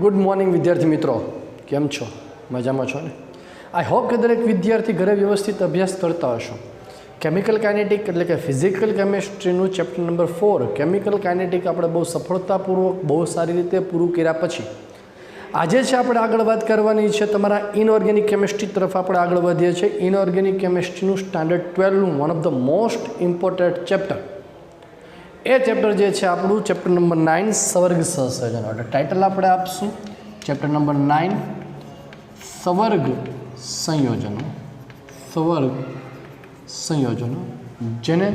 Good morning વિદ્યાર્થી મિત્રો, કેમ છો? મજામાં છો ને? આઈ હોપ કે દરેક વિદ્યાર્થી ઘરે વ્યવસ્થિત અભ્યાસ કરતા હશો. કેમિકલ કાઇનેટિક એટલે કે ફિઝિકલ કેમિસ્ટ્રીનું ચેપ્ટર નંબર 4 કેમિકલ કાઇનેટિક આપણે બહુ સફળતાપૂર્વક બહુ સારી રીતે પૂરું કર્યા પછી આજે છે આપણે આગળ વાત કરવાની છે તમારા ઇનઓર્ગેનિક કેમિસ્ટ્રી તરફ આપણે આગળ વધીએ છીએ. ઇનઓર્ગેનિક કેમિસ્ટ્રીનું સ્ટાન્ડર્ડ 12નું one of the most important chapter, એ ચેપ્ટર જે છે આપણું ચેપ્ટર નંબર 9 સવર્ગ સહસંયોજનો. એટલે ટાઇટલ આપણે આપશું ચેપ્ટર નંબર 9 સવર્ગ સંયોજનો. સવર્ગ સંયોજનો જેને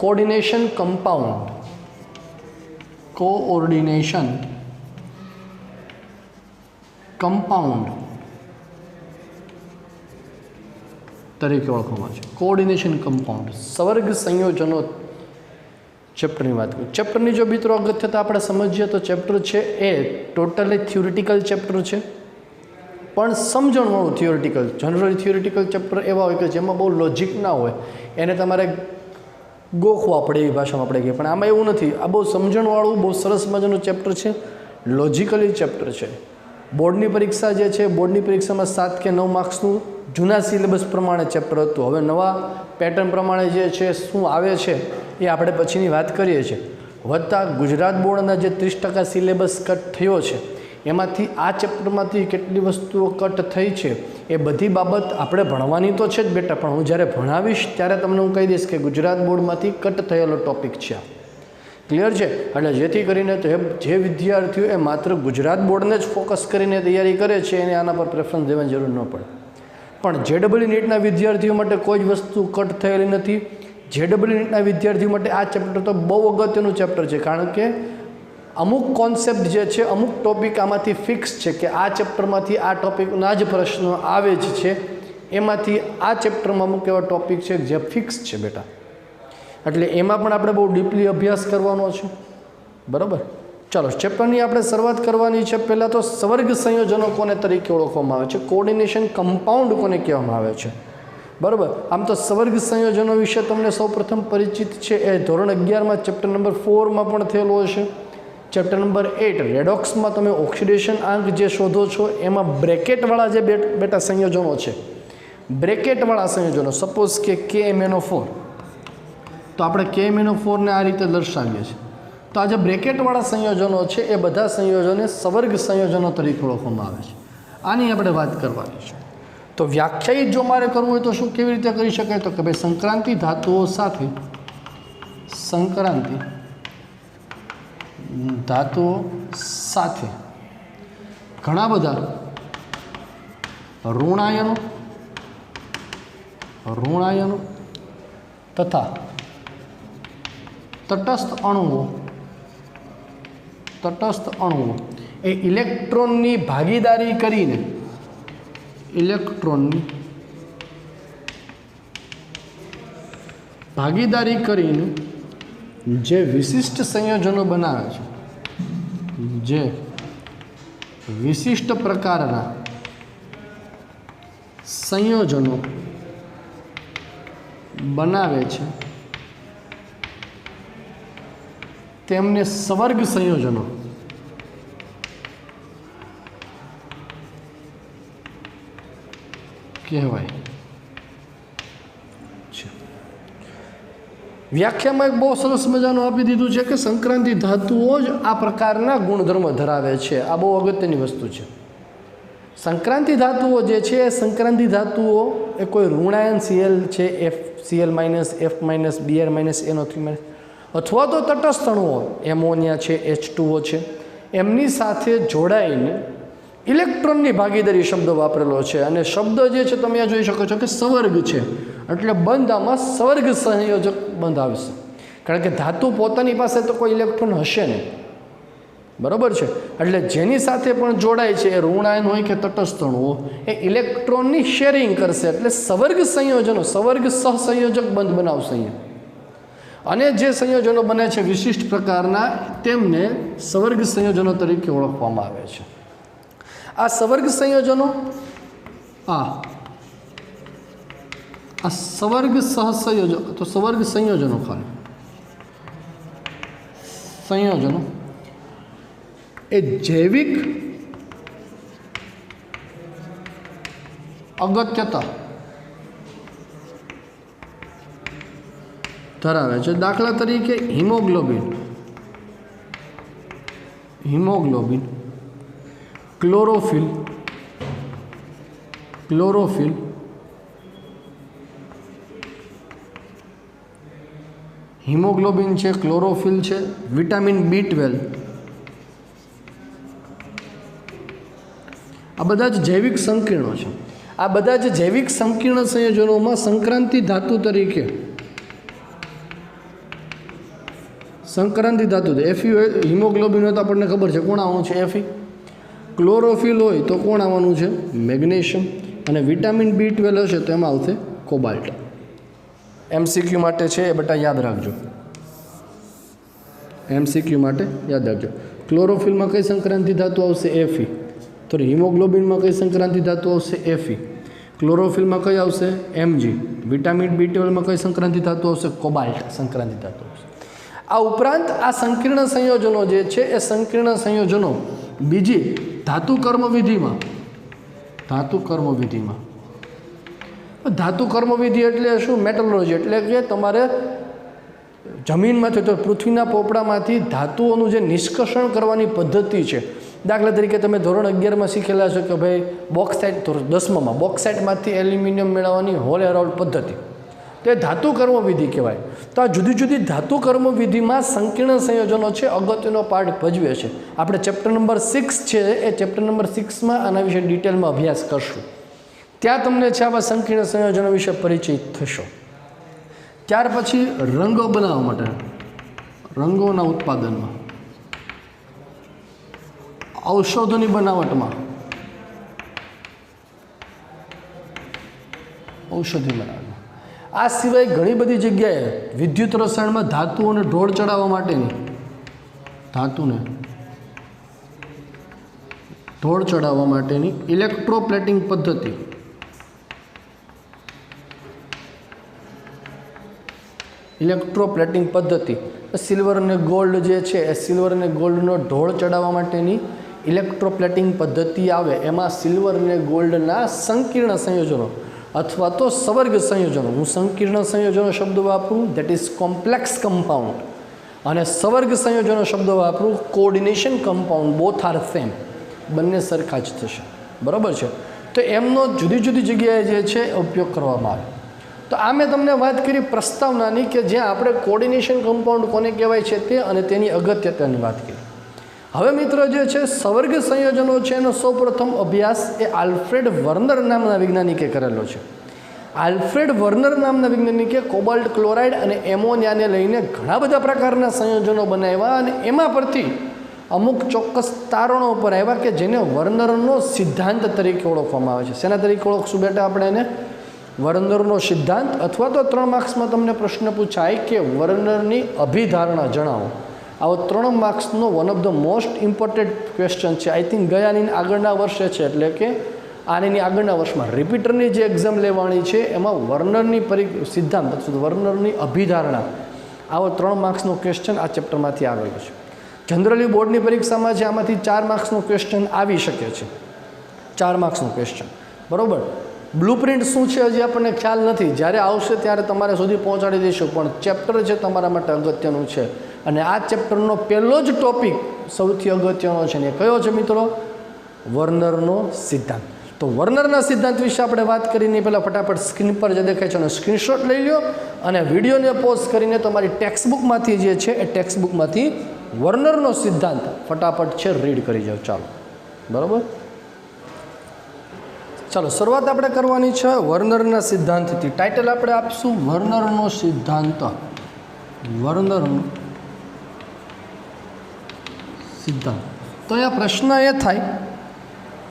કોઓર્ડિનેશન કમ્પાઉન્ડ, કોઓર્ડિનેશન કમ્પાઉન્ડ તરીકે ઓળખવામાં આવે છે. કોઓર્ડિનેશન કમ્પાઉન્ડ સવર્ગ સંયોજનો ચેપ્ટરની વાત કરીએ. ચેપ્ટરની જો મિત્રો અગત્યતા આપણે સમજીએ તો ચેપ્ટર છે એ ટોટલી થિયોરિટિકલ ચેપ્ટર છે, પણ સમજણવાળું થિયોરિટિકલ. જનરલી થિયોરિટિકલ ચેપ્ટર એવા હોય કે જેમાં બહુ લોજિક ના હોય, એને તમારે ગોખવા પડે એવી ભાષામાં આપણે કહીએ, પણ આમાં એવું નથી. આ બહુ સમજણવાળું બહુ સરસ મજાનું ચેપ્ટર છે, લોજિકલી ચેપ્ટર છે. બોર્ડની પરીક્ષા જે છે, બોર્ડની પરીક્ષામાં 7 કે 9 માર્ક્સનું જૂના સિલેબસ પ્રમાણે ચેપ્ટર હતું. હવે નવા પેટર્ન પ્રમાણે જે છે શું આવે છે એ આપણે પછીની વાત કરીએ છીએ. વધતા ગુજરાત બોર્ડના જે 30% સિલેબસ કટ થયો છે, એમાંથી આ ચેપ્ટરમાંથી કેટલી વસ્તુઓ કટ થઈ છે એ બધી બાબત આપણે ભણવાની તો છે જ બેટા, પણ હું જ્યારે ભણાવીશ ત્યારે તમને હું કહી દઈશ કે ગુજરાત બોર્ડમાંથી કટ થયેલો ટૉપિક છે. ક્લિયર છે? એટલે જેથી કરીને જે વિદ્યાર્થીઓ એ માત્ર ગુજરાત બોર્ડને જ ફોકસ કરીને તૈયારી કરે છે એને આના પર પ્રેફરન્સ દેવાની જરૂર ન પડે. પણ જેડબલઈ નીટના વિદ્યાર્થીઓ માટે કોઈ જ વસ્તુ કટ થયેલી નથી. જેડબલઈ નીટના વિદ્યાર્થીઓ માટે આ ચેપ્ટર તો બહુ અગત્યનું ચેપ્ટર છે, કારણ કે અમુક કોન્સેપ્ટ જે છે, અમુક ટૉપિક આમાંથી ફિક્સ છે કે આ ચેપ્ટરમાંથી આ ટૉપિકના જ પ્રશ્નો આવે જ છે. એમાંથી આ ચેપ્ટરમાં અમુક એવા ટૉપિક છે જે ફિક્સ છે બેટા, એટલે એમાં પણ આપણે બહુ ડીપલી અભ્યાસ કરવાનો છે. બરાબર? ચાલો ચેપ્ટરની આપણે શરૂઆત કરવાની છે. પહેલાં તો સવર્ગ સંયોજનો કોને તરીકે ઓળખવામાં આવે છે, કોઓર્ડિનેશન કમ્પાઉન્ડ કોને કહેવામાં આવે છે. બરાબર? આમ તો સવર્ગ સંયોજનો વિશે તમને સૌપ્રથમ પરિચિત છે એ ધોરણ 11માં ચેપ્ટર નંબર 4માં પણ થયેલો હશે. ચેપ્ટર નંબર 8 રેડોક્સમાં તમે ઓક્સિડેશન આંક જે શોધો છો એમાં બ્રેકેટવાળા જે બેટા સંયોજનો છે, બ્રેકેટવાળા સંયોજનો, સપોઝ કે KMnO4, તો આપણે KMnO4ને આ રીતે દર્શાવીએ છીએ. તો આ જે બ્રેકેટવાળા સંયોજનો છે એ બધા સંયોજનોને સવર્ગ સંયોજનો તરીકે ઓળખવામાં આવે છે. આની આપણે વાત કરવાની છે. તો વ્યાખ્યાયિત જો મારે કરવું હોય તો શું કેવી રીતે કરી શકાય? તો કે ભાઈ સંક્રાંતિ ધાતુઓ સાથે, સંક્રાંતિ ધાતુઓ સાથે ઘણા બધા ઋણાયનો તથા તટસ્થ અણુઓ એ ઇલેક્ટ્રોનની ભાગીદારી કરીને જે વિશિષ્ટ સંયોજનો બનાવે છે, જે વિશિષ્ટ પ્રકારના સંયોજનો બનાવે છે તેમને સવર્ગ સંયોજનો કહેવાય છે. વ્યાખ્યામાં એક બહુ સરસ મજાનું આપી દીધું છે કે સંક્રાંતિ ધાતુઓ જ આ પ્રકારના ગુણધર્મ ધરાવે છે. આ બહુ અગત્યની વસ્તુ છે. સંક્રાંતિ ધાતુઓ જે છે, સંક્રાંતિ ધાતુઓ એ કોઈ ઋણાયન Cl છે, FCl-, F-, Br-, NO3- અથવા તો તટસ્થ અણુઓ એમોનિયા છે, H2O છે, એમની સાથે જોડાઈને ઇલેક્ટ્રોનની ભાગીદારી શબ્દ વાપરેલો છે. અને શબ્દ જે છે તમે આ જોઈ શકો છો કે સવર્ગ છે, એટલે બંધ આમાં સવર્ગ સંયોજક બંધ આવશે, કારણ કે ધાતુ પોતાની પાસે તો કોઈ ઇલેક્ટ્રોન હશે નહીં. બરાબર છે? એટલે જેની સાથે પણ જોડાય છે એ ઋણાયન હોય કે તટસ્થ અણુઓ એ ઇલેક્ટ્રોનની શેરિંગ કરશે, એટલે સવર્ગ સંયોજનો, સવર્ગ સહસંયોજક બંધ બનાવશે અહીંયા. અને જે સંયોજનો બને છે વિશિષ્ટ પ્રકારના, તેમને સવર્ગ સંયોજનો તરીકે ઓળખવામાં આવે છે. આ સવર્ગ સંયોજનો આ સવર્ગ સહસંયોજક, તો સવર્ગ સંયોજનો ખાલી સંયોજનો એ જૈવિક અગત્યતા ધરાવે છે. દાખલા તરીકે હિમોગ્લોબિન, ક્લોરોફિલ, હિમોગ્લોબિન છે, ક્લોરોફિલ છે, વિટામિન B12, આ બધા જ જૈવિક સંકીર્ણો છે. આ બધા જ જૈવિક સંકીર્ણ સંયોજનોમાં સંક્રાંતિ ધાતુ તરીકે Fe હોય, હિમોગ્લોબિન હોય તો આપણને ખબર છે કોણ આવવાનું છે Fe. ક્લોરોફિલ હોય તો કોણ આવવાનું છે મેગ્નેશિયમ, અને વિટામિન B12 હશે તો એમાં આવશે કોબાલ્ટ. MCQ માટે છે એ બેટા યાદ રાખજો. ક્લોરોફિલમાં કઈ સંક્રાંતિ ધાતુ આવશે Fe. તો હિમોગ્લોબિનમાં કઈ સંક્રાંતિ ધાતુ આવશે Fe. ક્લોરોફિલમાં કઈ આવશે Mg. વિટામિન B12માં કઈ સંક્રાંતિ ધાતુ આવશે કોબાલ્ટ સંક્રાંતિ ધાતુ આવશે. આ ઉપરાંત આ સંકીર્ણ સંયોજનો જે છે એ સંકીર્ણ સંયોજનો બીજી ધાતુ કર્મવિધિમાં એટલે શું? મેટલર્જી, એટલે કે તમારે જમીનમાંથી તો પૃથ્વીના પોપડામાંથી ધાતુઓનું જે નિષ્કર્ષણ કરવાની પદ્ધતિ છે. દાખલા તરીકે તમે ધોરણ 11માં શીખેલા છો કે ભાઈ બોક્સાઇટ, ધોરણ 10માં બોક્સાઇટમાંથી એલ્યુમિનિયમ મેળવવાની હોલ એરાઉન્ડ પદ્ધતિ, તો એ ધાતુ કર્મવિધિ કહેવાય. તો આ જુદી જુદી ધાતુ કર્મવિધિમાં સંકીર્ણ સંયોજનો છે અગત્યનો પાર્ટ ભજવે છે. આપણે ચેપ્ટર નંબર 6 છે એ ચેપ્ટર નંબર 6માં આના વિશે ડિટેલમાં અભ્યાસ કરશું. ત્યાં તમને છે આવા સંકીર્ણ સંયોજનો વિશે પરિચિત થશો. ત્યાર પછી રંગો બનાવવા માટે, રંગોના ઉત્પાદનમાં, ઔષધોની બનાવટમાં, આ સિવાય ઘણી બધી જગ્યાએ વિદ્યુત રસાયણમાં ધાતુઓને ઢોળ ચડાવવા માટેની, ઇલેક્ટ્રોપ્લેટિંગ પદ્ધતિ, સિલ્વર અને ગોલ્ડ જે છે એ સિલ્વર અને ગોલ્ડનો ઢોળ ચડાવવા માટેની ઇલેક્ટ્રોપ્લેટિંગ પદ્ધતિ આવે. એમાં સિલ્વર અને ગોલ્ડના સંકીર્ણ સંયોજનો અથવા તો સવર્ગ સંયોજનો, હું સંકીર્ણ સંયોજનો શબ્દ વાપરું દેટ ઇઝ કોમ્પ્લેક્સ કમ્પાઉન્ડ, અને સવર્ગ સંયોજનો શબ્દ વાપરું coordination compound. Both are same, બંને સરખા જ થશે. બરાબર છે? તો એમનો જુદી જુદી જગ્યાએ જે છે ઉપયોગ કરવામાં આવે. તો આ મેં તમને વાત કરી પ્રસ્તાવનાની કે જ્યાં આપણે કોઓર્ડિનેશન કમ્પાઉન્ડ કોને કહેવાય છે તે અને તેની અગત્યતાની વાત કરી. હવે મિત્રો જે છે સવર્ગ સંયોજનો છે એનો સૌપ્રથમ અભ્યાસ એ આલ્ફ્રેડ વર્નર નામના વૈજ્ઞાનિકે કરેલો છે. આલ્ફ્રેડ વર્નર નામના વૈજ્ઞાનિકે કોબાલ્ટ ક્લોરાઇડ અને એમોનિયાને લઈને ઘણા બધા પ્રકારના સંયોજનો બનાવ્યા, અને એમાં પરથી અમુક ચોક્કસ તારણો પર આવ્યા કે જેને વર્નરનો સિદ્ધાંત તરીકે ઓળખવામાં આવે છે. શેના તરીકે ઓળખશું બેટા આપણે એને? વર્નરનો સિદ્ધાંત. અથવા તો 3 માર્ક્સમાં તમને પ્રશ્ન પૂછાય કે વર્નરની અભિધારણા જણાવો. આવો 3 માર્ક્સનો one of the most important question છે. આઈ થિંક ગયાની આગળના વર્ષે છે, એટલે કે આની આગળના વર્ષમાં રિપીટરની જે એક્ઝામ લેવાની છે એમાં વર્નરની સિદ્ધાંત અથવા વર્નરની અભિધારણા, આવો 3 માર્ક્સનો ક્વેશ્ચન આ ચેપ્ટરમાંથી આવેલો છે. જનરલી બોર્ડની પરીક્ષામાં છે આમાંથી 4 માર્ક્સનો ક્વેશ્ચન આવી શકે છે. 4 માર્ક્સનો ક્વેશ્ચન. બરાબર? બ્લુપ્રિન્ટ શું છે હજી આપણને ખ્યાલ નથી. જ્યારે આવશે ત્યારે તમારે સુધી પહોંચાડી દઈશું, પણ ચેપ્ટર છે તમારા માટે અગત્યનું છે. અને આ ચેપ્ટરનો પહેલો જ ટોપિક સૌથી અગત્યનો છે ને કયો છે મિત્રો? વર્નરનો સિદ્ધાંત. તો વર્નરના સિદ્ધાંત વિશે આપણે વાત કરીને પહેલાં ફટાફટ સ્ક્રીન પર જે દેખાય છે એનો સ્ક્રીનશોટ લઈ લો અને વિડીયોને પોઝ કરીને તમારી ટેક્સ્ટબુકમાંથી જે છે એ ટેક્સ્ટબુકમાંથી વર્નરનો સિદ્ધાંત ફટાફટ છે રીડ કરી જાઓ. ચાલો, બરાબર? ચાલો, શરૂઆત આપણે કરવાની છે વર્નરના સિદ્ધાંતથી. ટાઇટલ આપણે આપશું વર્નરનો સિદ્ધાંત. વર્નરનો સિદ્ધાંત. તો અહીંયા પ્રશ્ન એ થાય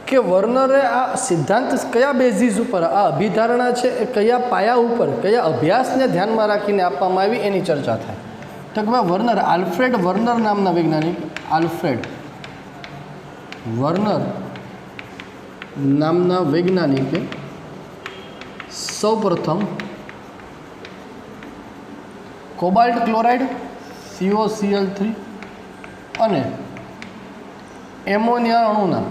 કે વર્નરે આ સિદ્ધાંત કયા બેઝિસ ઉપર, આ અભિધારણા છે એ કયા પાયા ઉપર, કયા અભ્યાસને ધ્યાનમાં રાખીને આપવામાં આવી એની ચર્ચા થાય. તો કે વર્નર, આલ્ફ્રેડ વર્નર નામના વૈજ્ઞાનિક, આલ્ફ્રેડ વર્નર નામના વૈજ્ઞાનિકે સૌપ્રથમ કોબાલ્ટ ક્લોરાઇડ COCl3 અને એમોનિયા અણુના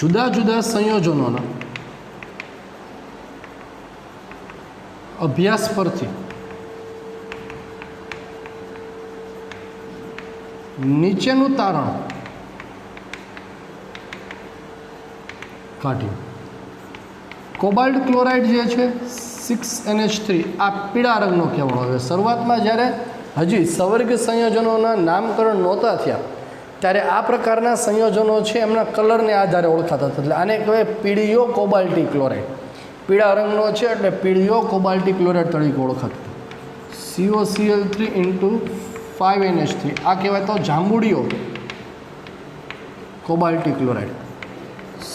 જુદા જુદા સંયોજનોના અભ્યાસ પરથી નીચેનું તારણ કાઢ્યું. કોબાલ્ટ ક્લોરાઇડ જે છે 6NH3 આ પીળા રંગનો કહેવાનો. હવે શરૂઆતમાં જ્યારે હજી સવર્ગ સંયોજનોના નામકરણ નહોતા થયા ત્યારે આ પ્રકારના સંયોજનો છે એમના કલરને આધારે ઓળખાતા હતા. એટલે આને કહેવાય પીળીયો કોબાલ્ટી ક્લોરાઇડ. પીળા રંગનો છે એટલે પીળીયો કોબાલ્ટી ક્લોરાઇડ તરીકે ઓળખાતું. COCl3 × 5NH3 આ કહેવાય તો જાંબુડિયો કોબાલ્ટી ક્લોરાઇડ.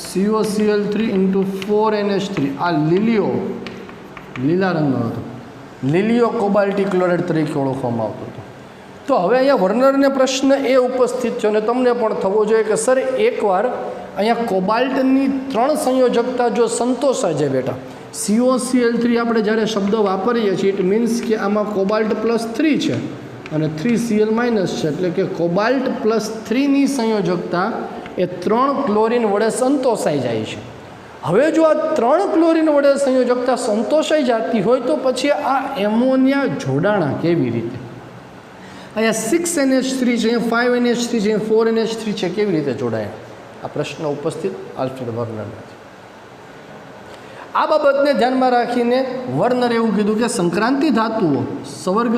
COCl3 × 4NH3 આ લીલા રંગનો હતો. લીલિયો કોબાલ્ટી ક્લોરાઇડ તરીકે ઓળખવામાં આવતો હતો. તો હવે અહીંયા વર્નરને પ્રશ્ન એ ઉપસ્થિત છે અને તમને પણ થવો જોઈએ કે સર એકવાર અહીંયા કોબાલ્ટની 3 સંયોજકતા જો સંતોષાય છે બેટા, COCl3 આપણે જ્યારે શબ્દ વાપરીએ છીએ ઇટ મીન્સ કે આમાં કોબાલ્ટ +3 છે અને 3Cl- છે, એટલે કે કોબાલ્ટ +3ની સંયોજકતા એ 3 ક્લોરીન વડે સંતોષાઈ જાય છે. હવે જો આ 3 ક્લોરીન વડે સંયોજકતા સંતોષાઈ જતી હોય તો પછી આ એમોનિયા જોડાણા કેવી રીતે? અહીંયા 6NH3 છે, અહીંયા 5NH3 છે, અહીંયા 4NH3 છે, કેવી રીતે જોડાયા? આ પ્રશ્ન ઉપસ્થિત આલ્ફ્રેડ વર્નરમાંથી. આ બાબતને ધ્યાનમાં રાખીને વર્નરે એવું કીધું કે સંક્રાંતિ ધાતુઓ સવર્ગ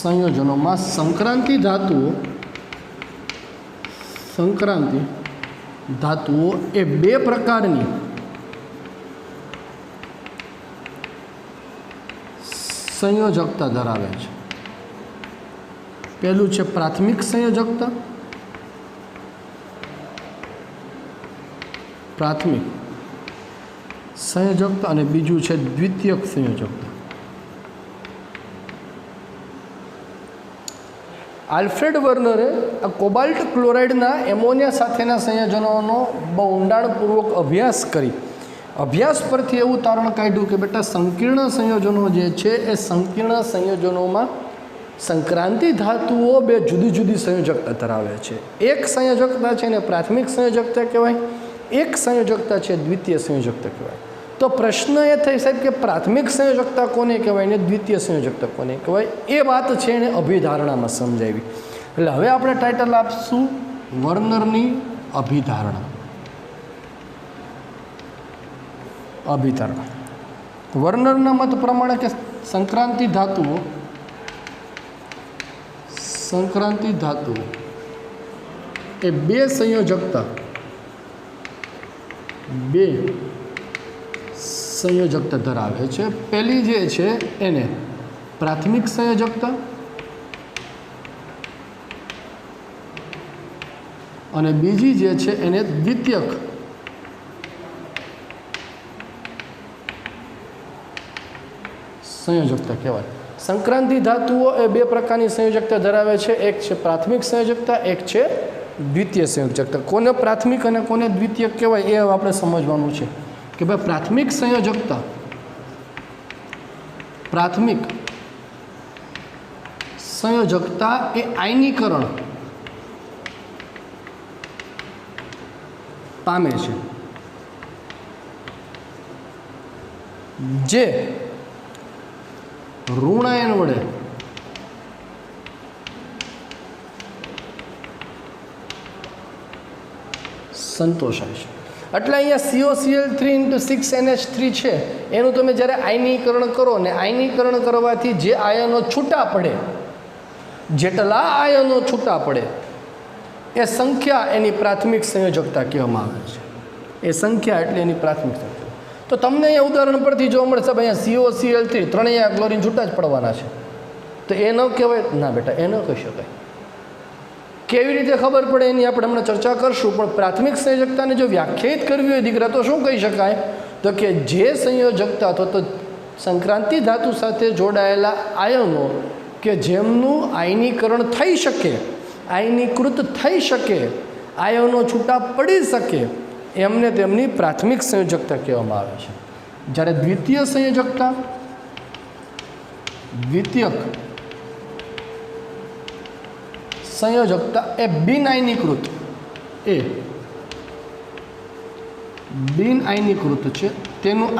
સંયોજનોમાં સંક્રાંતિ ધાતુઓ એ 2 પ્રકારની સંયોજકતા ધરાવે છે. પહેલું છે પ્રાથમિક સંયોજકતા, અને બીજું છે દ્વિતીયક સંયોજકતા. આલ્ફ્રેડ વર્નરે આ કોબાલ્ટ ક્લોરાઇડના એમોનિયા સાથેના સંયોજનોનો બહુ ઊંડાણપૂર્વક અભ્યાસ પરથી એવું તારણ કાઢ્યું કે બેટા સંકીર્ણ સંયોજનો જે છે એ સંકીર્ણ સંયોજનોમાં સંક્રાંતિ ધાતુઓ 2 જુદી જુદી સંયોજકતા ધરાવે છે. એક સંયોજકતા છે એને પ્રાથમિક સંયોજકતા કહેવાય, એક સંયોજકતા છે દ્વિતીય સંયોજકતા કહેવાય. તો પ્રશ્ન એ થાય સાહેબ કે પ્રાથમિક સંયોજકતા કોને કહેવાય ને દ્વિતીય સંયોજકતા કોને કહેવાય? એ વાત છે એને અભિધારણામાં સમજાવી. એટલે હવે આપણે ટાઇટલ આપશું વર્નરની અભિધારણા. વર્નરના મત પ્રમાણે કે સંક્રાંતિ ધાતુઓ એ 2 સંયોજકતા ધરાવે છે. પહેલી જે છે એને પ્રાથમિક સંયોજકતા અને બીજી જે છે એને દ્વિતીયક સંયોજકતા કહેવાય. સંક્રાંતિ ધાતુઓ એ 2 પ્રકારની સંયોજકતા ધરાવે છે. એક છે પ્રાથમિક સંયોજકતા, એક છે દ્વિતીય સંયોજકતા. કોને પ્રાથમિક અને કોને દ્વિતીયક કહેવાય એ આપણે સમજવાનું છે કે ભાઈ પ્રાથમિક સંયોજકતા એ આયનીકરણ પામે છે જે ઋણાયન વડે સંતોષાય છે. એટલે અહીંયા COCl3 × 6NH3 છે એનું તમે જ્યારે આયનીકરણ કરો ને આયનીકરણ કરવાથી જે આયનો છૂટા પડે, જેટલા આયનો છૂટા પડે એ સંખ્યા એની પ્રાથમિક સંયોજકતા કહેવામાં આવે છે. એ સંખ્યા એટલે એની પ્રાથમિક સંયોજકતા. તો તમને અહીંયા ઉદાહરણ પરથી જોવા મળે સાહેબ અહીંયા COCl3 ત્રણેય ક્લોરીન છૂટા જ પડવાના છે તો એ ન કહેવાય? ના બેટા, એ ન કહી શકાય. કેવી રીતે ખબર પડે એની આપણે હમણાં ચર્ચા કરશું, પણ પ્રાથમિક સંયોજકતાને જો વ્યાખ્યાયિત કરવી હોય દીકરા તો શું કહી શકાય? તો કે જે સંયોજકતા તો સંક્રાંતિ ધાતુ સાથે જોડાયેલા આયનો કે જેમનું આયનીકરણ થઈ શકે, આયનીકૃત થઈ શકે, આયનો છૂટા પડી શકે એમને તેમની પ્રાથમિક સંયોજકતા કહેવામાં આવે છે. જ્યારે દ્વિતીય સંયોજકતા, દ્વિતીયક સંયોજકતા એ બિન આયનીકૃત છે, તેનું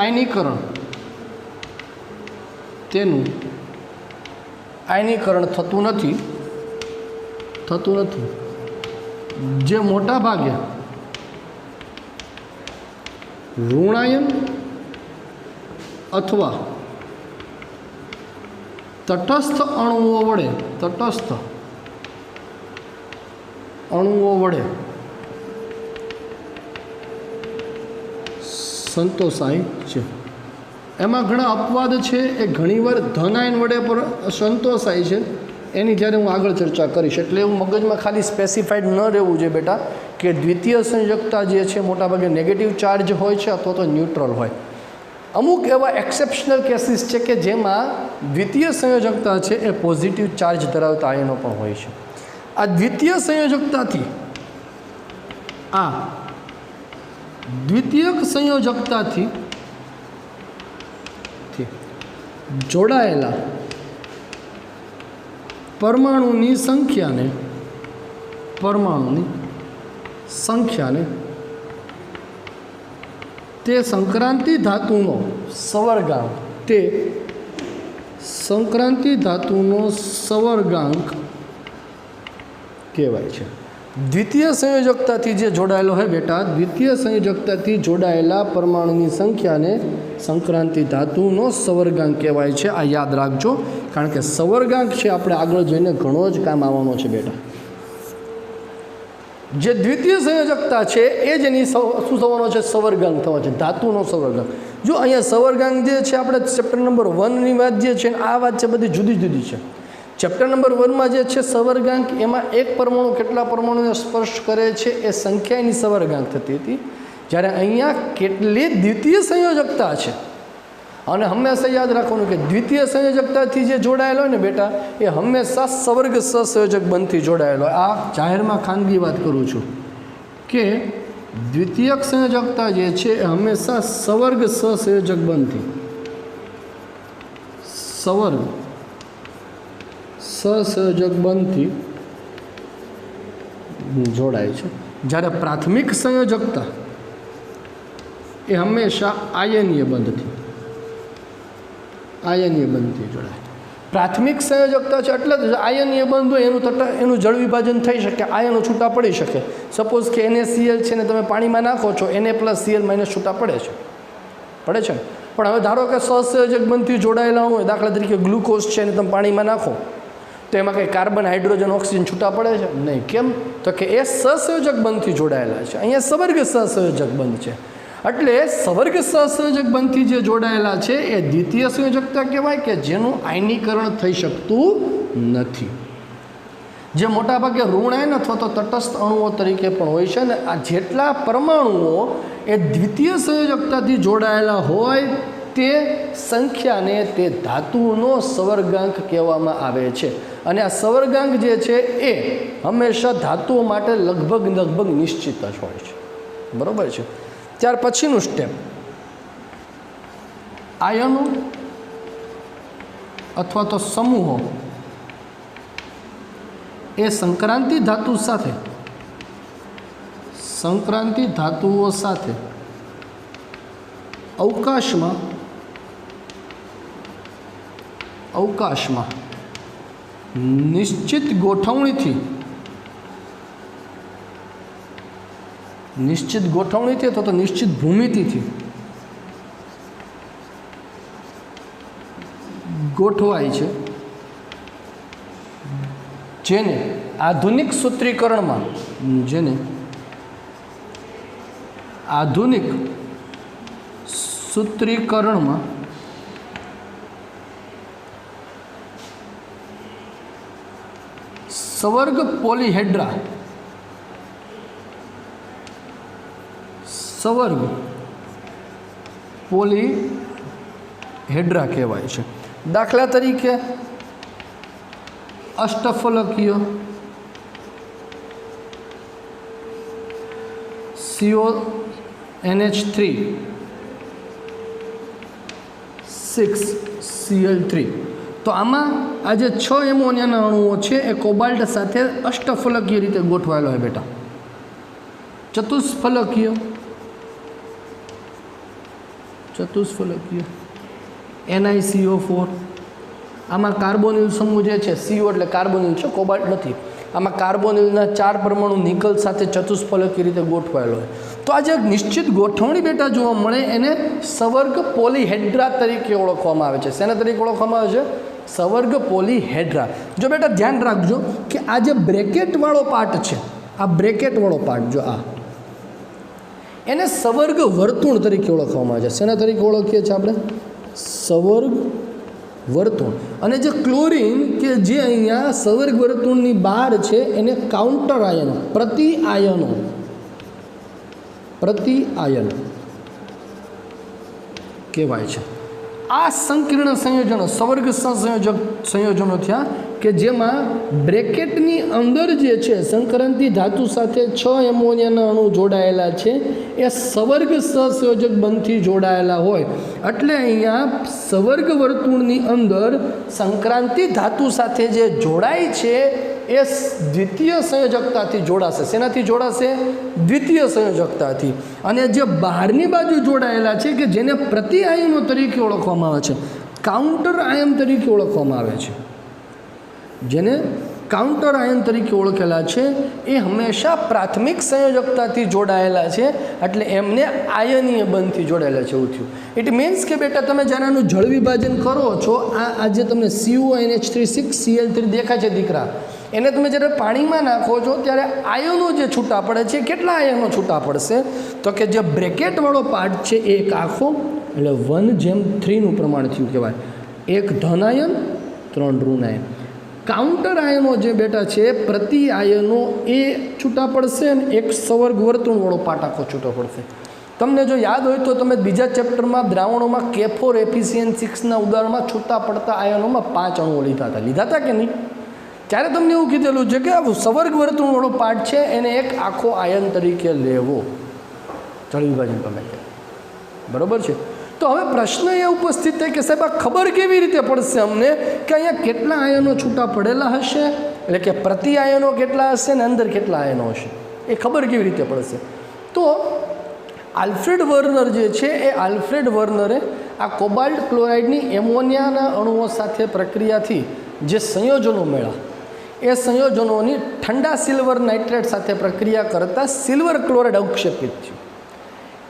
આયનીકરણ થતું નથી, જે મોટા ભાગે ઋણાયન અથવા તટસ્થ અણુઓ વડે સંતોષાય છે. એમાં ઘણા અપવાદ છે, એ ઘણીવાર ધન આયન વડે પણ સંતોષાય છે. એની જ્યારે હું આગળ ચર્ચા કરીશ, એટલે એવું મગજમાં ખાલી સ્પેસિફાઈડ ન રહેવું જોઈએ બેટા કે દ્વિતીય સંયોજકતા જે છે મોટાભાગે નેગેટિવ ચાર્જ હોય છે અથવા તો ન્યુટ્રલ હોય. અમુક એવા એક્સેપ્શનલ કેસીસ છે કે જેમાં દ્વિતીય સંયોજકતા છે એ પોઝિટિવ ચાર્જ ધરાવતા આયનો પણ હોય છે. આ દ્વિતીય સંયોજકતાથી દ્વિતીયક સંયોજકતાથી જોડાયેલા પરમાણુની સંખ્યાને તે સંક્રાંતિ ધાતુનો સવર્ગાંક કહેવાય છે. દ્વિતીય સંયોજકતાથી જે જોડાયેલો હોય બેટા, દ્વિતીય સંયોજકતાથી જોડાયેલા પરમાણુની સંખ્યાને સંક્રાંતિ ધાતુનો સવર્ગાંક કહેવાય છે. આ યાદ રાખજો, કારણ કે સવર્ગાંક છે આપણે આગળ જઈને ઘણો જ કામ આવવાનો છે બેટા. જે દ્વિતીય સંયોજકતા છે એ જ એની શું થવાનો છે? સવર્ગાંક થવાનો છે, ધાતુનો સવર્ગાંક. જો અહીંયા સવર્ગાંક જે છે આપણે ચેપ્ટર નંબર 1ની વાત જે છે આ વાત છે બધી જુદી જુદી છે. ચેપ્ટર નંબર 1માં જે છે સવર્ગાંક, એમાં એક પરમાણુ કેટલા પરમાણુને સ્પર્શ કરે છે એ સંખ્યાની સવર્ગાંક થતી હતી. જ્યારે અહીંયા કેટલી દ્વિતીય સંયોજકતા છે, અને હંમેશા યાદ રાખવાનું કે દ્વિતીય સંયોજકતાથી જે જોડાયેલો હોય ને બેટા, એ હંમેશા સવર્ગ સહસંયોજક બંધથી જોડાયેલો હોય. આ જાહેરમાં ખાનગી વાત કરું છું કે દ્વિતીયક સંયોજકતા જે છે એ હંમેશા સવર્ગ સહસંયોજક બંધથી જોડાય છે. જ્યારે પ્રાથમિક સંયોજકતા એ હંમેશા આયનીય બંધથી જોડાય. પ્રાથમિક સંયોજકતા છે એટલે આયનીય બંધ હોય, એનું જળ વિભાજન થઈ શકે, આયનો છૂટા પડી શકે. સપોઝ કે NaCl છે ને તમે પાણીમાં નાખો છો, Na+Cl- છૂટા પડે છે. પણ હવે ધારો કે સહસંયોજક બંધથી જોડાયેલા હોય, દાખલા તરીકે ગ્લુકોઝ છે ને તમે પાણીમાં નાખો તો એમાં કંઈ કાર્બન, હાઇડ્રોજન, ઓક્સિજન છૂટા પડે છે? નહીં. કેમ? તો કે એ સહસંયોજક બંધથી જોડાયેલા છે. અહીંયા સવર્ગ સહસંયોજક બંધ છે. એટલે સવર્ગ સહસંયોજક બંધથી જે જોડાયેલા છે એ દ્વિતીય સંયોજકતા કહેવાય, કે જેનું આયનીકરણ થઈ શકતું નથી. જે મોટાભાગે ઋણાયન અથવા તો તટસ્થ અણુઓ તરીકે પણ હોય છે. ને આ જેટલા પરમાણુઓ એ દ્વિતીય સંયોજકતાથી જોડાયેલા હોય તે સંખ્યાને તે ધાતુનો સવર્ગાંક કહેવામાં આવે છે. અને આ સવર્ગાંક જે છે એ હંમેશા ધાતુઓ માટે લગભગ નિશ્ચિત જ હોય છે. બરાબર છે. ત્યાર પછીનું સ્ટેપ, આયનો અથવા તો સમૂહો એ સંક્રાંતિ ધાતુઓ સાથે અવકાશમાં નિશ્ચિત ગોઠવણીથી અથવા તો નિશ્ચિત ભૂમિતિથી ગોઠવાય છે, જેને આધુનિક સૂત્રીકરણમાં સવર્ગ પોલીહેડ્રા કહેવાય છે. દાખલા તરીકે અષ્ટફલકીય CONH3 6Cl3. તો तो आमा आ जे 6 एमोनियाना अणुओ छे ए कोबाल्ट साथे अष्टफलकीय रीते गोठवायेलो है बेटा। चतुष्फलकीय NiCO4 आमा कार्बोनिल समूह जे छे CO એટલે કાર્બોનિલ છે, કોબાલ્ટ નથી। આમાં કાર્બોનિલના 4 પરમાણુ નિકલ સાથે ચતુષ્ફલકીય રીતે ગોઠવાયેલો હોય। તો આજે એક નિશ્ચિત ગોઠવણી બેટા જોવા મળે એને સવર્ગ પોલીહેડ્રા તરીકે ઓળખવામાં આવે છે। શેના તરીકે ઓળખવામાં આવે છે? સવર્ગ પોલીહેડ્રા। જો બેટા ધ્યાન રાખજો કે આ જે બ્રેકેટવાળો પાર્ટ છે, આ બ્રેકેટવાળો પાર્ટ જો આ એને સવર્ગ વર્તુળ તરીકે ઓળખવામાં આવે છે। શેના તરીકે ઓળખીએ છીએ આપણે? સવર્ગ વર્તુળ। અને જે ક્લોરીન કે જે અહીંયા સવર્ગ વર્તુળની બહાર છે એને કાઉન્ટર આયનો, પ્રતિ આયન કહેવાય છે। આ સંકીર્ણ સંયોજનો સવર્ગ સંયોજનો થયા કે જેમાં બ્રેકેટની અંદર જે છે સંક્રાંતિ ધાતુ સાથે 6 એમોનિયાના અણુ જોડાયેલા છે એ સવર્ગ સહસંયોજક બંધથી જોડાયેલા હોય એટલે અહીંયા સવર્ગ વર્તુળની અંદર સંક્રાંતિ ધાતુ સાથે જે જોડાય છે એ દ્વિતીય સંયોજકતાથી જોડાશે। શેનાથી જોડાશે? દ્વિતીય સંયોજકતાથી। અને જે બહારની બાજુ જોડાયેલા છે કે જેને પ્રતિ આયનો તરીકે ઓળખવામાં આવે છે, કાઉન્ટર આયન તરીકે ઓળખવામાં આવે છે, જેને કાઉન્ટર આયન તરીકે ઓળખેલા છે એ હંમેશા પ્રાથમિક સંયોજકતાથી જોડાયેલા છે એટલે એમને આયનીય બંધથી જોડાયેલા છે એવું થયું। ઇટ મીન્સ કે બેટા તમે જ્યારે આનું જળ વિભાજન કરો છો, આ જે તમને CONH36Cl3 દેખાય છે દીકરા, એને તમે જ્યારે પાણીમાં નાખો છો ત્યારે આયનો જે છૂટા પડે છે, કેટલા આયનો છૂટા પડશે? તો કે જે બ્રેકેટવાળો પાર્ટ છે એ એક આખો એટલે 1:3 પ્રમાણ થયું કહેવાય। એક ધન આયન, 3 ઋણ આયન। કાઉન્ટર આયનો જે બેટા છે પ્રતિ આયનો એ છૂટા પડશે અને એક સવર્ગ વર્તુળવાળો પાર્ટ આખો છૂટો પડશે। તમને જો યાદ હોય તો તમે બીજા ચેપ્ટરમાં દ્રાવણોમાં K4 એફિસિયન્સી ઉદાહરણમાં છૂટા પડતા આયનોમાં 5 અણુઓ લીધા હતા કે નહીં? ત્યારે તમને એવું કીધેલું છે કે આ સવર્ગ વર્તુળવાળો પાર્ટ છે એને એક આખો આયન તરીકે લેવો, જળ વિભાજન તમે બરાબર છે। તો હવે પ્રશ્ન એ ઉપસ્થિત થાય કે સાહેબ આ ખબર કેવી રીતે પડશે અમને કે અહીંયા કેટલા આયનો છૂટા પડેલા હશે, એટલે કે પ્રતિ આયનો કેટલા હશે ને અંદર કેટલા આયનો હશે, એ ખબર કેવી રીતે પડશે? તો આલ્ફ્રેડ વર્નર જે છે એ આલ્ફ્રેડ વર્નરે આ કોબાલ્ટ ક્લોરાઇડની એમોનિયાના અણુઓ સાથે પ્રક્રિયાથી જે સંયોજનો મળ્યા એ સંયોજનોની ઠંડા સિલ્વર નાઇટ્રેટ સાથે પ્રક્રિયા કરતાં સિલ્વર ક્લોરાઇડ અવક્ષેપિત થયું।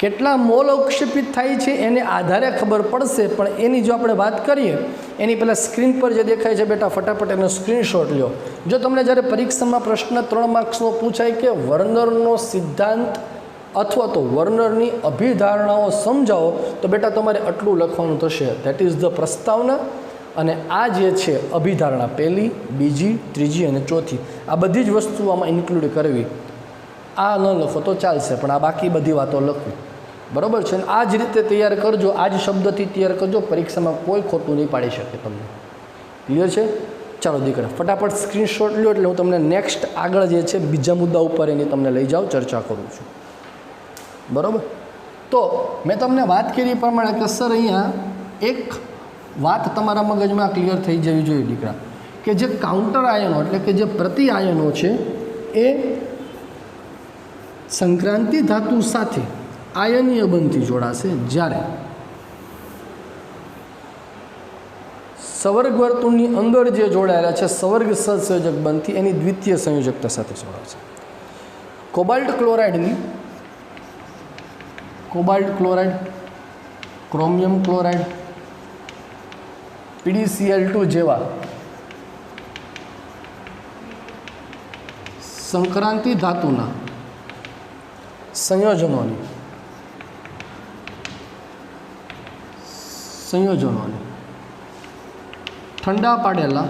કેટલા મોલ અવક્ષેપિત થાય છે એને આધારે ખબર પડશે, પણ એની જો આપણે વાત કરીએ એની પહેલાં સ્ક્રીન પર જે દેખાય છે બેટા ફટાફટ એનો સ્ક્રીનશોટ લ્યો। જો તમને જ્યારે પરીક્ષામાં પ્રશ્ન 3 માર્ક્સનો પૂછાય કે વર્નરનો સિદ્ધાંત અથવા તો વર્નરની અભિધારણાઓ સમજાવો તો બેટા તમારે આટલું લખવાનું થશે, ધેટ ઇઝ ધ પ્રસ્તાવના અને આ જે છે અભિધારણા, પહેલી, બીજી, ત્રીજી અને ચોથી, આ બધી જ વસ્તુ આમાં ઇન્ક્લુડ કરવી। આ ન લખો તો ચાલશે પણ આ બાકી બધી વાતો લખવી, બરાબર છે? આ જ રીતે તૈયાર કરજો, આ જ શબ્દથી તૈયાર કરજો, પરીક્ષામાં કોઈ ખોટું નહીં પાડી શકે તમને। ક્લિયર છે? ચાલો દીકરા ફટાફટ સ્ક્રીનશોટ લો એટલે હું તમને નેક્સ્ટ આગળ જે છે બીજા મુદ્દા ઉપર એની તમને લઈ જાઉં, ચર્ચા કરું છું, બરાબર? તો મેં તમને વાત કરી એ પ્રમાણે કે સર અહીંયા એક વાત તમારા મગજમાં ક્લિયર થઈ જવી જોઈએ દીકરા કે જે કાઉન્ટર આયનો એટલે કે જે પ્રતિ આયનો છે એ સંક્રાંતિ ધાતુ સાથે આયનીય બંધથી જોડાશે, જ્યારે સવર્ગ વર્તુળની અંદર જે જોડાયેલા છે સવર્ગ સહસંયોજક બંધથી એની દ્વિતીય સંયોજકતા સાથે જોડાશે। Cobalt chloride, chromium chloride, PDCl2 જેવા સંક્રાંતિ ધાતુના સંયોજનોની ઠંડા પાડેલા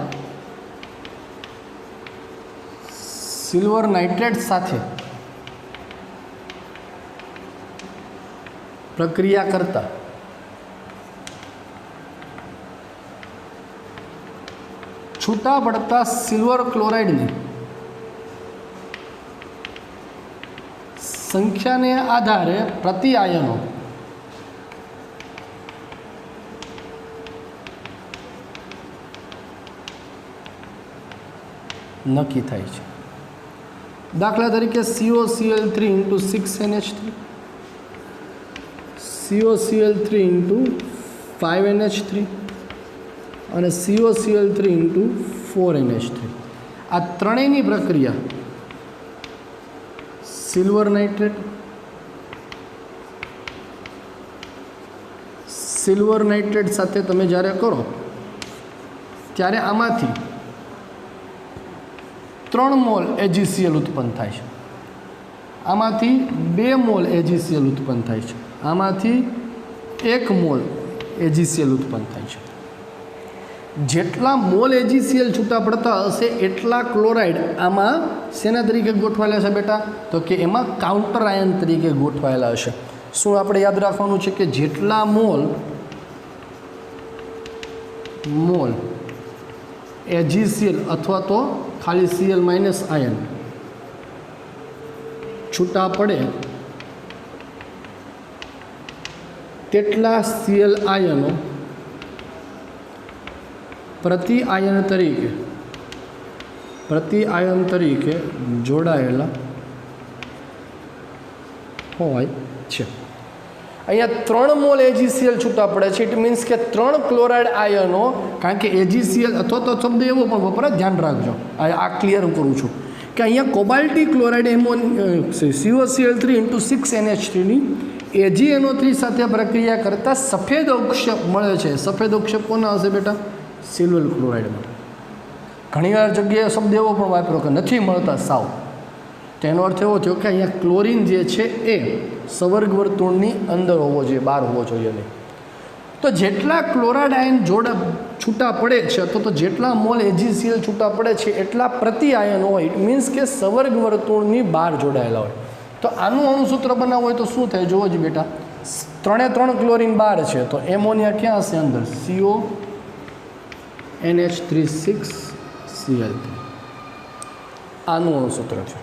સિલ્વર નાઇટ્રેટ સાથે પ્રક્રિયા કરતા છૂટા પડતા સિલ્વર ક્લોરાઇડની સંખ્યાને આધારે પ્રતિ આયનો નક્કી થાય છે. દાખલા તરીકે COCl3 into 6NH3, COCl3 into 5NH3 અને COCl3 ઇન્ટુ 4NH3. આ ત્રણેયની પ્રક્રિયા સિલ્વર નાઇટ્રેટ સાથે તમે જ્યારે કરો ત્યારે આમાંથી 3 મોલ AgCl ઉત્પન્ન થાય છે, આમાંથી 2 મોલ AgCl ઉત્પન્ન થાય છે, આમાંથી 1 મોલ AgCl ઉત્પન્ન થાય છે. જેટલા મોલ AgCl છૂટા પડતા હશે એટલા ક્લોરાઇડ આમાં શેના તરીકે ગોઠવાયેલા છે બેટા? તો કે એમાં કાઉન્ટર આયન તરીકે ગોઠવાયેલા હશે. શું આપણે યાદ રાખવાનું છે કે જેટલા મોલ AgCl અથવા તો ખાલી Cl- આયન છૂટા પડે તેટલા Cl આયનો પ્રતિ આયન તરીકે જોડાયેલા હોય છે. અહીંયા 3 મોલ AgCl છૂટા પડે છે. ઇટ મીન્સ કે 3 ક્લોરાઇડ આયનો, કારણ કે AgCl અથવા તો શબ્દ એવો પણ વપરાય, ધ્યાન રાખજો, આ ક્લિયર કરું છું કે અહીંયા કોબાલ્ટી ક્લોરાઇડ COCl3 ઇન્ટુ 6NH3ની AgNO3 સાથે પ્રક્રિયા કરતાં સફેદ અવક્ષેપ મળે છે. સફેદ અવક્ષેપ કોના હશે બેટા? સિલ્વર ક્લોરાઇડમાં. ઘણીવાર જગ્યાએ શબ્દ એવો પણ વાપરો કે નથી મળતા સાવ. તેનો અર્થ એવો થયો કે અહીંયા ક્લોરીન જે છે એ સંવર્ગ વર્તુળની અંદર હોવો જોઈએ, બહાર હોવો જોઈએ નહીં. તો જેટલા ક્લોરાઇડ આયન છૂટા પડે છે અથવા તો જેટલા મોલ AgCl છૂટા પડે છે એટલા પ્રતિ આયન હોય. ઇટ મીન્સ કે સંવર્ગ વર્તુળની બહાર જોડાયેલા હોય. તો આનું અણુસૂત્ર બનાવવું હોય તો શું થાય? જોવો જ બેટા, 3 ક્લોરીન બહાર છે તો એમોનિયા ક્યાં હશે? અંદર. CONH3,6Cl3. આનું અણુસૂત્ર છે.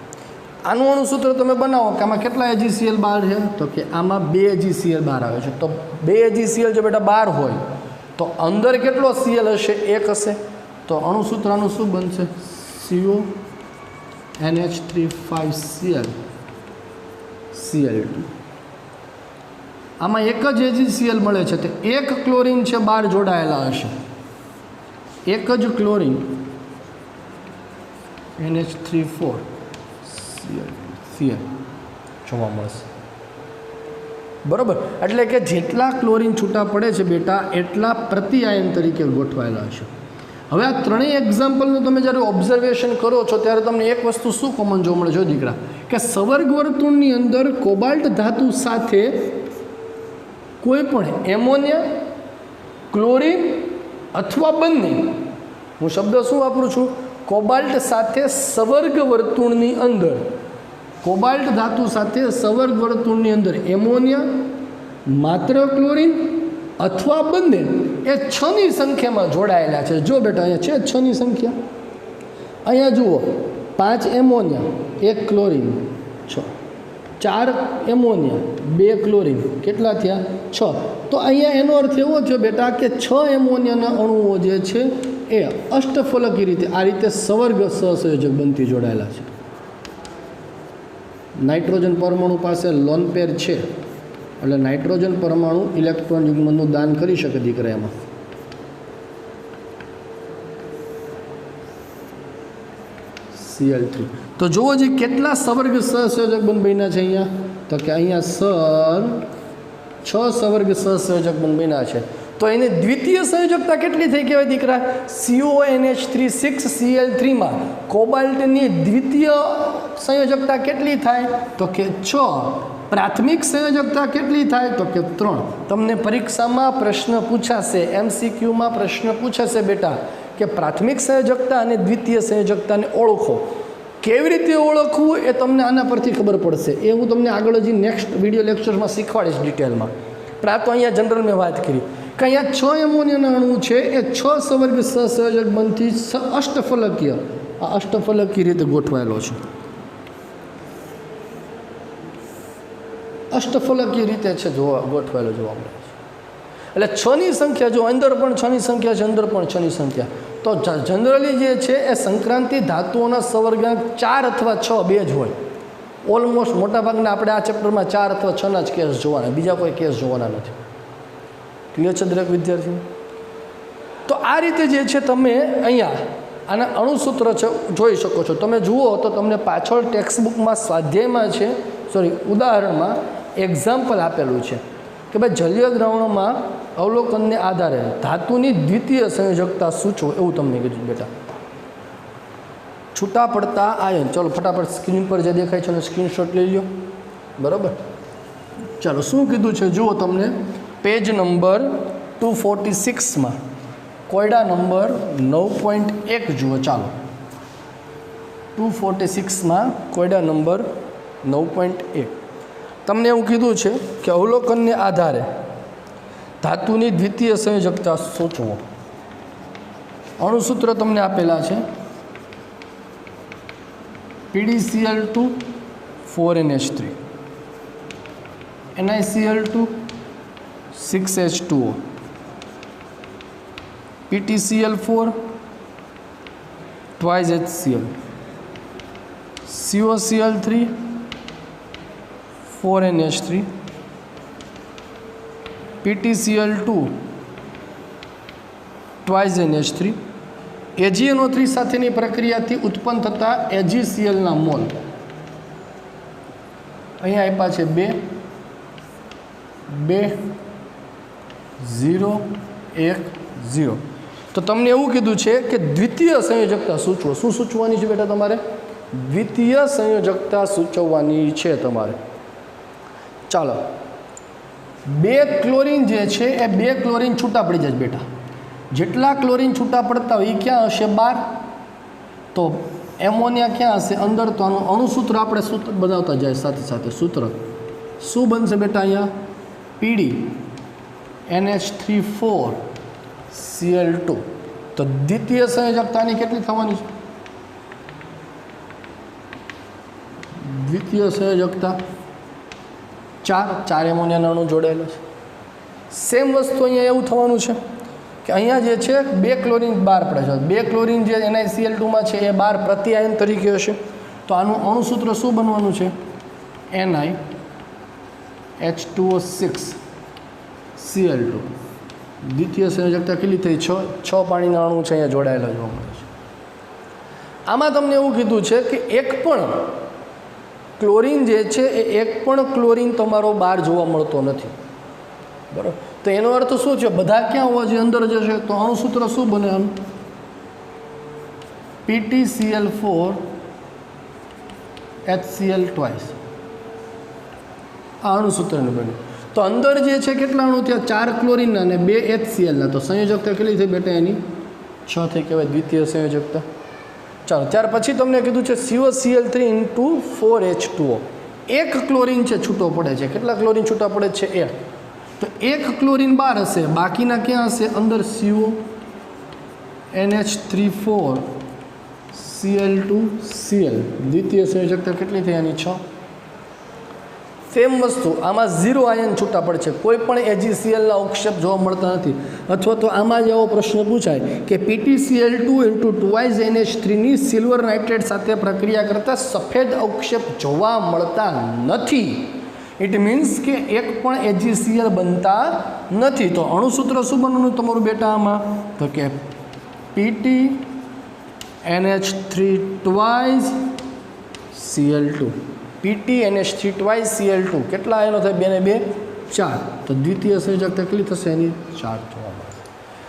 આનું અણુસૂત્ર તમે બનાવો કે આમાં કેટલા AgCl બહાર છે? તો કે આમાં 2 AgCl બહાર આવે છે. તો 2 AgCl જો બેટા બહાર હોય તો અંદર કેટલો Cl હશે? 1 હશે. તો અણુસૂત્રનું શું બનશે? CONH3,5Cl2. આમાં એક જ AgCl મળે છે તો 1 ક્લોરીન છે બહાર જોડાયેલા હશે. એક જ ક્લોરીન NH3,4Cl જોવા મળશે. બરાબર? એટલે કે જેટલા ક્લોરીન છૂટા પડે છે બેટા એટલા પ્રતિ આયન તરીકે ગોઠવાયેલા હશે. હવે આ ત્રણેય એક્ઝામ્પલનું તમે જ્યારે ઓબ્ઝર્વેશન કરો છો ત્યારે તમને એક વસ્તુ શું કોમન જોવા મળે? જો દીકરા, કે સંવર્ગ વર્તુળની અંદર કોબાલ્ટ ધાતુ સાથે કોઈ પણ એમોનિયા, ક્લોરીન અથવા બંને, હું શબ્દ શું વાપરું છું? કોબાલ્ટ સાથે સંવર્ગ વર્તુળની અંદર, કોબાલ્ટ ધાતુ સાથે સંવર્ગ વર્તુળની અંદર એમોનિયા, માત્ર ક્લોરીન અથવા બંને એ 6ની સંખ્યામાં જોડાયેલા છે. જો બેટા અહીંયા છે 6ની સંખ્યા. અહીંયા જુઓ, 5 એમોનિયા, 1 ક્લોરીન, 6. 4 એમોનિયા, 2 ક્લોરીન, કેટલા થયા? 6. તો અહીંયા એનો અર્થ એવો થયો બેટા કે 6 એમોનિયાના અણુઓ જે છે એ અષ્ટફલકી રીતે આ રીતે સંવર્ગ સહસંયોજક બનતી જોડાયેલા છે. નાઇટ્રોજન પરમાણુ પાસે લોન પેર છે એટલે નાઇટ્રોજન પરમાણુ ઇલેક્ટ્રોન યુગ્મનું દાન કરી શકે દીકરા એમાં. Cl3. તો જુઓ જે કેટલા સંવર્ગ સહસંયોજક બન્યા છે અહીંયા? તો કે અહીંયા 6 સંવર્ગ સહસંયોજક બન્યા છે. તો એની દ્વિતીય સંયોજકતા કેટલી થઈ કહેવાય દીકરા? CONH3,6Cl3માં કોબાલ્ટની દ્વિતીય સંયોજકતા કેટલી થાય? તો કે 6. પ્રાથમિક સંયોજકતા કેટલી થાય? તો કે 3. તમને પરીક્ષામાં પ્રશ્ન પૂછાશે, MCQમાં પ્રશ્ન પૂછાશે બેટા કે પ્રાથમિક સંયોજકતા અને દ્વિતીય સંયોજકતાને ઓળખો. કેવી રીતે ઓળખવું એ તમને આના પરથી ખબર પડશે. એ હું તમને આગળ હજી નેક્સ્ટ વિડીયો લેક્ચરમાં શીખવાડીશ ડિટેલમાં. પણ આ તો અહીંયા જનરલ મેં વાત કરી કે અહીંયા 6 એમોનિયાના અણુ છે એ 6 સંવર્ગ સહસંયોજક બનથી અષ્ટફલકીય, આ અષ્ટફલકીય રીતે ગોઠવાયેલો છે. અષ્ટફલકીય રીતે છે ગોઠવાયેલો જોવા મળે છે. એટલે 6ની સંખ્યા, જો અંદર પણ 6ની સંખ્યા છે, અંદર પણ 6ની સંખ્યા, તો તો જનરલી જે છે એ સંક્રાંતિ ધાતુઓના સવર્ગાંક 4 અથવા 6 બે જ હોય. ઓલમોસ્ટ મોટાભાગના આપણે આ ચેપ્ટરમાં 4 અથવા 6ના જ કેસ જોવાના, બીજા કોઈ કેસ જોવાના નથી. ક્લિયર છે દરેક વિદ્યાર્થી? તો આ રીતે જે છે તમે અહીંયા આના અણુસૂત્ર છે જોઈ શકો છો. તમે જુઓ તો તમને પાછળ ટેક્સ્ટ બુકમાં સ્વાધ્યાયમાં છે, ઉદાહરણમાં એક્ઝામ્પલ આપેલું છે કે ભાઈ જલીય દ્રાવણોમાં અવલોકનને આધારે ધાતુની દ્વિતીય સંયોજકતા સૂચવો, એવું તમને કીધું બેટા. છૂટા પડતા આયન, ચલો ફટાફટ સ્ક્રીન પર જે દેખાય છે એનો સ્ક્રીનશોટ લઈ લો. બરાબર, ચાલો શું કીધું છે જુઓ. તમને પેજ નંબર 246માં કોયડા નંબર 9.1 જુઓ. ચાલો 246માં કોયડા નંબર 9.1 તમને એવું કીધું છે કે અવલોકનને આધારે ધાતુની દ્વિતીય સંયોજકતા સૂચવો. અણુસૂત્ર તમને આપેલા છે PdCl2 4NH3, NiCl2 6H2O, PtCl4 twice HCl, COCl3 4NH3, PtCl2 twice NH3. AgNO3 સાથેની પ્રક્રિયાથી ઉત્પન્ન થતા AgClના મોલ અહીંયા આપ્યા છે 2 2 0 1 0. તો તમને એવું કીધું છે કે દ્વિતીય સંયોજકતા સૂચવો. શું સૂચવવાની છે બેટા તમારે? દ્વિતીય સંયોજકતા સૂચવવાની છે તમારે. ચાલો, 2 ક્લોરીન જે છે એ 2 ક્લોરીન છૂટા પડી જાય બેટા. જેટલા ક્લોરીન છૂટા પડતા હોય એ ક્યાં હશે? 12. તો એમોનિયા ક્યાં હશે? અંદર. તો આનું અણુસૂત્ર આપણે સૂત્ર બનાવતા જાય સાથે સાથે. સૂત્ર શું બનશે બેટા? અહીંયા PD NH3 4Cl2. તો દ્વિતીય સંયોજકતાની કેટલી થવાની છે? દ્વિતીય સંયોજકતા 4 એમોનિયાના અણુ જોડાયેલા છે. સેમ વસ્તુ અહીંયા એવું થવાનું છે કે અહીંયા જે છે 2 ક્લોરીન 12 પડે છે. 2 ક્લોરીન જે NiCl2માં છે એ 12 પ્રતિઆયન તરીકે હશે. તો આનું અણુસૂત્ર શું બનવાનું છે? NiH2O6Cl2. દ્વિતીય સંયોજકતા કેટલી થઈ? 6 પાણીના અણુ છે અહીંયા જોડાયેલા જોવા મળે છે. આમાં તમને એવું કીધું છે કે એક પણ ક્લોરીન જે છે એ એક પણ ક્લોરીન તમારો બહાર જોવા મળતો નથી. બરાબર, તો એનો અર્થ શું છે? બધા ક્યાં હોવા જોઈએ? અંદર જશે. તો અણુસૂત્ર શું બને? આનું PtCl4 HCl twice. આ અણુસૂત્રનું બન્યું. તો અંદર જે છે કેટલા અણુ થયા? 4 ક્લોરીનના અને 2 HClના. તો સંયોજકતા કેટલી થઈ બેટા? એની 6 થઈ કહેવાય દ્વિતીય સંયોજકતા. ચાલો, ત્યાર પછી તમને કીધું છે COCl3 × 4H2O. 1 ક્લોરીન છે છૂટો પડે છે. કેટલા ક્લોરીન છૂટા પડે છે? 1. તો 1 ક્લોરીન બહાર હશે, બાકીના ક્યાં હશે? અંદર. CO NH3 4Cl2Cl. દ્વિતીય સંયોજકતા કેટલી થઈ? આની 6. સેમ વસ્તુ આમાં 0 આયન છૂટા પડે છે. કોઈ પણ AgClના અવક્ષેપ જોવા મળતા નથી. અથવા તો આમાં જ એવો પ્રશ્ન પૂછાય કે PtCl2 × 2NH3ની સિલ્વર નાઇટ્રેટ સાથે પ્રક્રિયા કરતાં સફેદ અવક્ષેપ જોવા મળતા નથી. ઇટ મીન્સ કે એક પણ AgCl બનતા નથી. તો અણુસૂત્ર શું બનવાનું તમારું બેટા આમાં? તો કે PT NH3 twice Cl2. PT NH3 twice Cl2. કેટલા આયનો થાય? 2 ને 2 4. તો દ્વિતીય સંયોજકતા કેટલી થશે? એની 4 જોવા મળશે.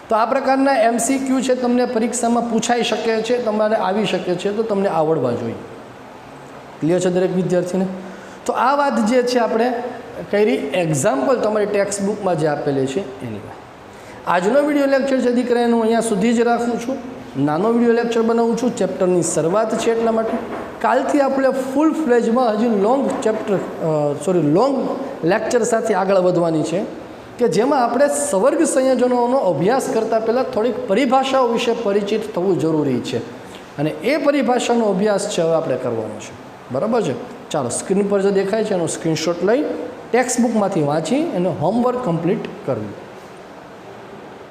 તો આ પ્રકારના MCQ છે, તમને પરીક્ષામાં પૂછાઈ શકે છે, તમારે આવી શકે છે, તો તમને આવડવા જોઈએ. ક્લિયર છે દરેક વિદ્યાર્થીને? તો આ વાત જે છે આપણે કરી, એક્ઝામ્પલ તમારી ટેક્સ્ટ બુકમાં જે આપેલી છે એની વાત. આજનો વિડીયો લેક્ચર છે દીકરા એનું અહીંયા સુધી જ રાખું છું. નાનો વિડીયો લેક્ચર બનાવું છું, ચેપ્ટરની શરૂઆત છે એટલા માટે. કાલથી આપણે ફૂલ ફ્લેજમાં હજી લોંગ લેક્ચર સાથે આગળ વધવાની છે કે જેમાં આપણે સવર્ગ સંયોજનોનો અભ્યાસ કરતાં પહેલાં થોડીક પરિભાષાઓ વિશે પરિચિત થવું જરૂરી છે. અને એ પરિભાષાનો અભ્યાસ છે હવે આપણે કરવાનો છે. બરાબર છે? ચાલો, સ્ક્રીન પર જે દેખાય છે એનો સ્ક્રીનશોટ લઈ ટેક્સ્ટ બુકમાંથી વાંચી એનું હોમવર્ક કમ્પ્લીટ કરવું.